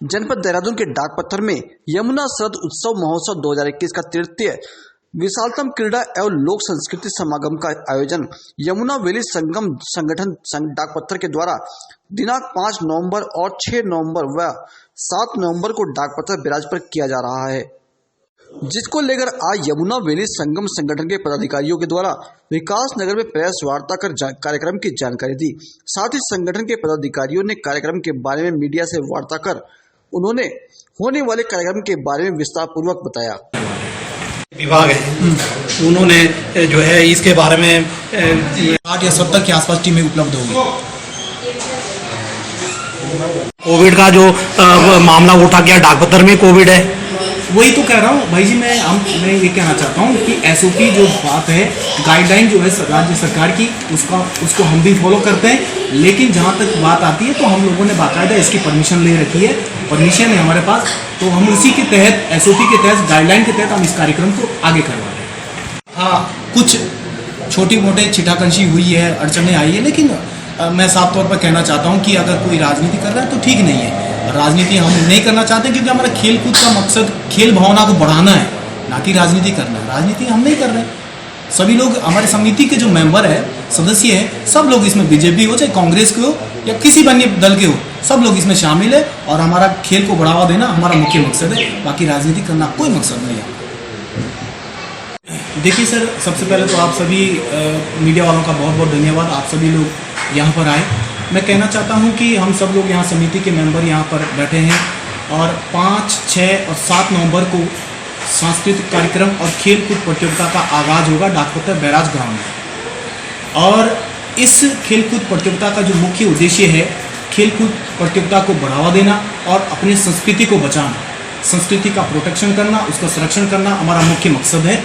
जनपद देहरादून के डाक पत्थर में यमुना शरद उत्सव महोत्सव 2021 का तृतीय विशालतम क्रीड़ा एवं लोक संस्कृति समागम का आयोजन यमुना वैली संगम संगठन डाक पत्थर के द्वारा दिनांक 5 नवंबर और 6 नवंबर व 7 नवंबर को डाक पत्थर बैराज पर किया जा रहा है, जिसको लेकर आज यमुना वैली संगम संगठन के पदाधिकारियों के द्वारा विकास नगर में प्रेस वार्ता कर कार्यक्रम की जानकारी दी। साथ ही संगठन के पदाधिकारियों ने कार्यक्रम के बारे में मीडिया से वार्ता कर उन्होंने होने वाले कार्यक्रम के बारे में विस्तार पूर्वक बताया। विभाग है उन्होंने जो है इसके बारे में 8 या 70 के आसपास टीमें उपलब्ध होगी। कोविड का जो मामला उठा गया डाक पत्थर में कोविड है, वही तो कह रहा हूँ भाई जी। मैं ये कहना चाहता हूँ कि एसओपी जो बात है, गाइडलाइन जो है राज्य सरकार की, उसको हम भी फॉलो करते हैं, लेकिन जहाँ तक बात आती है तो हम लोगों ने बाकायदा इसकी परमिशन ले रखी है। परमिशन है हमारे पास, तो हम उसी के तहत एसओपी के तहत गाइडलाइन के तहत हम इस कार्यक्रम को आगे करवा रहे हैं। हाँ, कुछ छोटी मोटे छिटाकंशी हुई है, अड़चने आई है, लेकिन मैं साफ तौर पर कहना चाहता हूँ कि अगर कोई राजनीति कर रहा है तो ठीक नहीं है। राजनीति हम नहीं करना चाहते, क्योंकि हमारा खेल कूद का मकसद खेल भावना को बढ़ाना है, ना कि राजनीति करना है। राजनीति हम नहीं कर रहे। सभी लोग हमारे समिति के जो मेंबर है, सदस्य हैं, सब लोग इसमें बीजेपी हो चाहे कांग्रेस के हो या किसी भी अन्य दल के हो, सब लोग इसमें शामिल है और हमारा खेल को बढ़ावा देना हमारा मुख्य मकसद है। बाकी राजनीति करना कोई मकसद नहीं है। देखिए सर, सबसे पहले तो आप सभी मीडिया वालों का बहुत बहुत धन्यवाद। आप सभी लोग यहाँ पर आए। मैं कहना चाहता हूँ कि हम सब लोग यहाँ समिति के मेंबर यहाँ पर बैठे हैं और 5, 6 और 7 नवंबर को सांस्कृतिक कार्यक्रम और खेल कूद प्रतियोगिता का आगाज होगा डाक पत्थर बैराज ग्राउंड में। और इस खेल कूद प्रतियोगिता का जो मुख्य उद्देश्य है, खेल कूद प्रतियोगिता को बढ़ावा देना और अपनी संस्कृति को बचाना, संस्कृति का प्रोटेक्शन करना, उसका संरक्षण करना हमारा मुख्य मकसद है।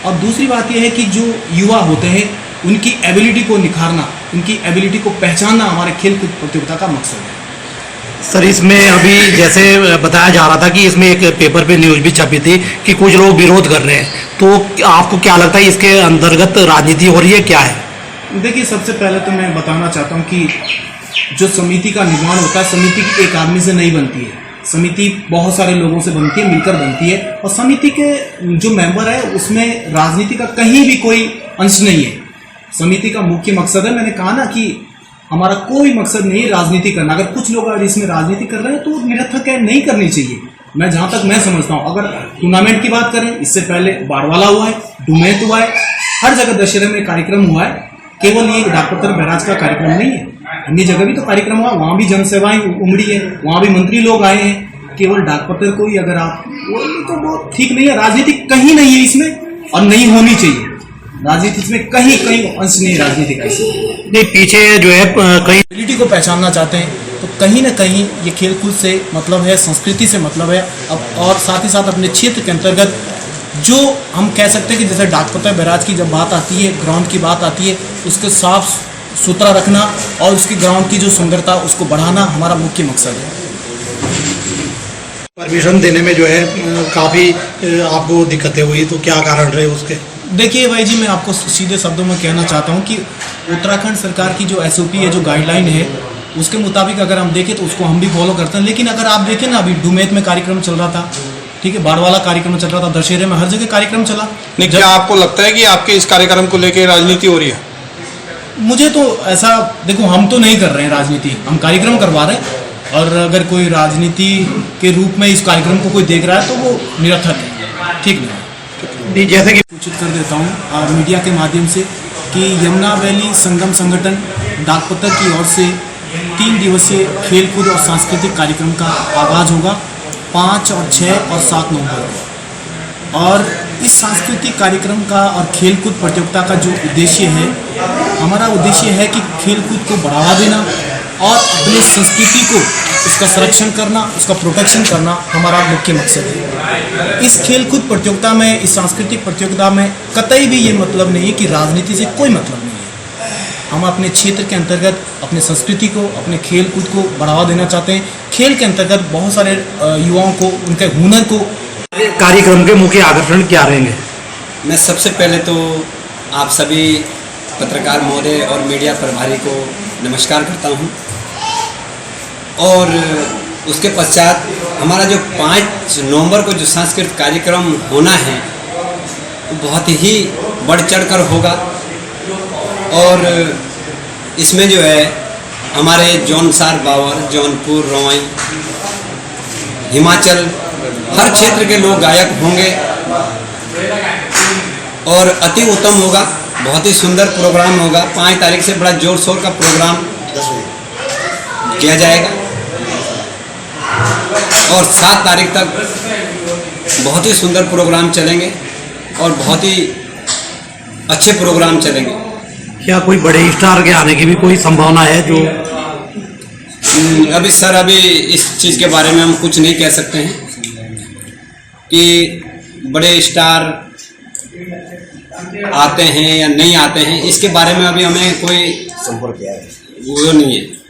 और दूसरी बात यह है कि जो युवा होते हैं उनकी एबिलिटी को निखारना, उनकी एबिलिटी को पहचानना हमारे खेल कूद प्रतियोगिता का मकसद है। सर, इसमें अभी जैसे बताया जा रहा था कि इसमें एक पेपर पे न्यूज़ भी छपी थी कि कुछ लोग विरोध कर रहे हैं, तो आपको क्या लगता है इसके अंतर्गत राजनीति हो रही है, क्या है? देखिए, सबसे पहले तो मैं बताना चाहता हूँ कि जो समिति का निर्माण होता है, समिति एक आदमी से नहीं बनती है। समिति बहुत सारे लोगों से बनती है, मिलकर बनती है। और समिति के जो मेंबर है उसमें राजनीति का कहीं भी कोई अंश नहीं है। समिति का मुख्य मकसद है, मैंने कहा ना कि हमारा कोई मकसद नहीं है राजनीति करना। अगर कुछ लोग अगर इसमें राजनीति कर रहे हैं तो निरर्थक है, नहीं करनी चाहिए। मैं जहां तक मैं समझता हूं, अगर टूर्नामेंट की बात करें, इससे पहले बाड़वाला हुआ है, डुमेत हुआ है, हर जगह दशहरे में कार्यक्रम हुआ है। केवल ये डाक पत्थर बैराज का कार्यक्रम नहीं है, अन्य जगह भी तो कार्यक्रम हुआ, वहां भी जनसेवाएं उमड़ी है, वहां भी मंत्री लोग आए हैं। केवल डाक पत्थर को ही अगर आप तो वो ठीक नहीं है। राजनीति कहीं नहीं है इसमें और नहीं होनी चाहिए। राजनीति इसमें कहीं अंश नहीं राजनीति का। नहीं, पीछे जो है कहीं एबिलिटी को पहचानना चाहते हैं तो कहीं ना कहीं ये खेल कूद से मतलब है, संस्कृति से मतलब है। अब और साथ ही साथ अपने क्षेत्र के अंतर्गत जो हम कह सकते हैं कि जैसे डाक पत्थर बैराज की जब बात आती है, ग्राउंड की बात आती है, उसके साफ सुथरा रखना और उसकी ग्राउंड की जो सुंदरता उसको बढ़ाना हमारा मुख्य मकसद है। परमिशन देने में जो है काफ़ी आपको दिक्कतें हुई, तो क्या कारण रहे उसके? देखिए भाई जी, मैं आपको सीधे शब्दों में कहना चाहता हूं कि उत्तराखंड सरकार की जो एसओपी है, जो गाइडलाइन है, उसके मुताबिक अगर हम देखें तो उसको हम भी फॉलो करते हैं। लेकिन अगर आप देखें ना, अभी डुमेत में कार्यक्रम चल रहा था, ठीक है, बाड़वाला कार्यक्रम चल रहा था, दशहरे में हर जगह कार्यक्रम चला। नहीं, क्या आपको लगता है कि आपके इस कार्यक्रम को लेकर राजनीति हो रही है? मुझे तो ऐसा, देखो, हम तो नहीं कर रहे हैं राजनीति, हम कार्यक्रम करवा रहे हैं। और अगर कोई राजनीति के रूप में इस कार्यक्रम को कोई देख रहा है तो वो निरर्थक है, ठीक नहीं। जैसे कि सूचित कर देता हूँ मीडिया के माध्यम से कि यमुना वैली संगम संगठन डाक पत्थर की ओर से 3 दिवसीय खेलकूद और सांस्कृतिक कार्यक्रम का आगाज होगा 5 और 6 और 7 नवंबर को। और इस सांस्कृतिक कार्यक्रम का और खेलकूद प्रतियोगिता का जो उद्देश्य है, हमारा उद्देश्य है कि खेलकूद को बढ़ावा देना और अपनी संस्कृति को, उसका संरक्षण करना, उसका प्रोटेक्शन करना हमारा मुख्य मकसद है। इस खेलकूद प्रतियोगिता में, इस सांस्कृतिक प्रतियोगिता में कतई भी ये मतलब नहीं है कि राजनीति से कोई मतलब नहीं है। हम अपने क्षेत्र के अंतर्गत अपने संस्कृति को, अपने खेल कूद को बढ़ावा देना चाहते हैं। खेल के अंतर्गत बहुत सारे युवाओं को, उनके हुनर को। कार्यक्रम के मुख्य आकर्षण क्या रहेंगे? मैं सबसे पहले तो आप सभी पत्रकार महोदय और मीडिया प्रभारी को नमस्कार करता हूं। और उसके पश्चात हमारा जो 5 नवंबर को जो सांस्कृतिक कार्यक्रम होना है वो बहुत ही बढ़ चढ़ कर होगा। और इसमें जो है हमारे जौनसार, बावर, जौनपुर, रोई, हिमाचल हर क्षेत्र के लोग गायक होंगे और अति उत्तम होगा। बहुत ही सुंदर प्रोग्राम होगा। 5 तारीख से बड़ा जोर शोर का प्रोग्राम किया जाएगा और 7 तारीख तक बहुत ही सुंदर प्रोग्राम चलेंगे और बहुत ही अच्छे प्रोग्राम चलेंगे। क्या कोई बड़े स्टार के आने की भी कोई संभावना है? जो अभी सर अभी इस चीज़ के बारे में हम कुछ नहीं कह सकते हैं कि बड़े स्टार आते हैं या नहीं आते हैं। इसके बारे में अभी हमें कोई वो नहीं है।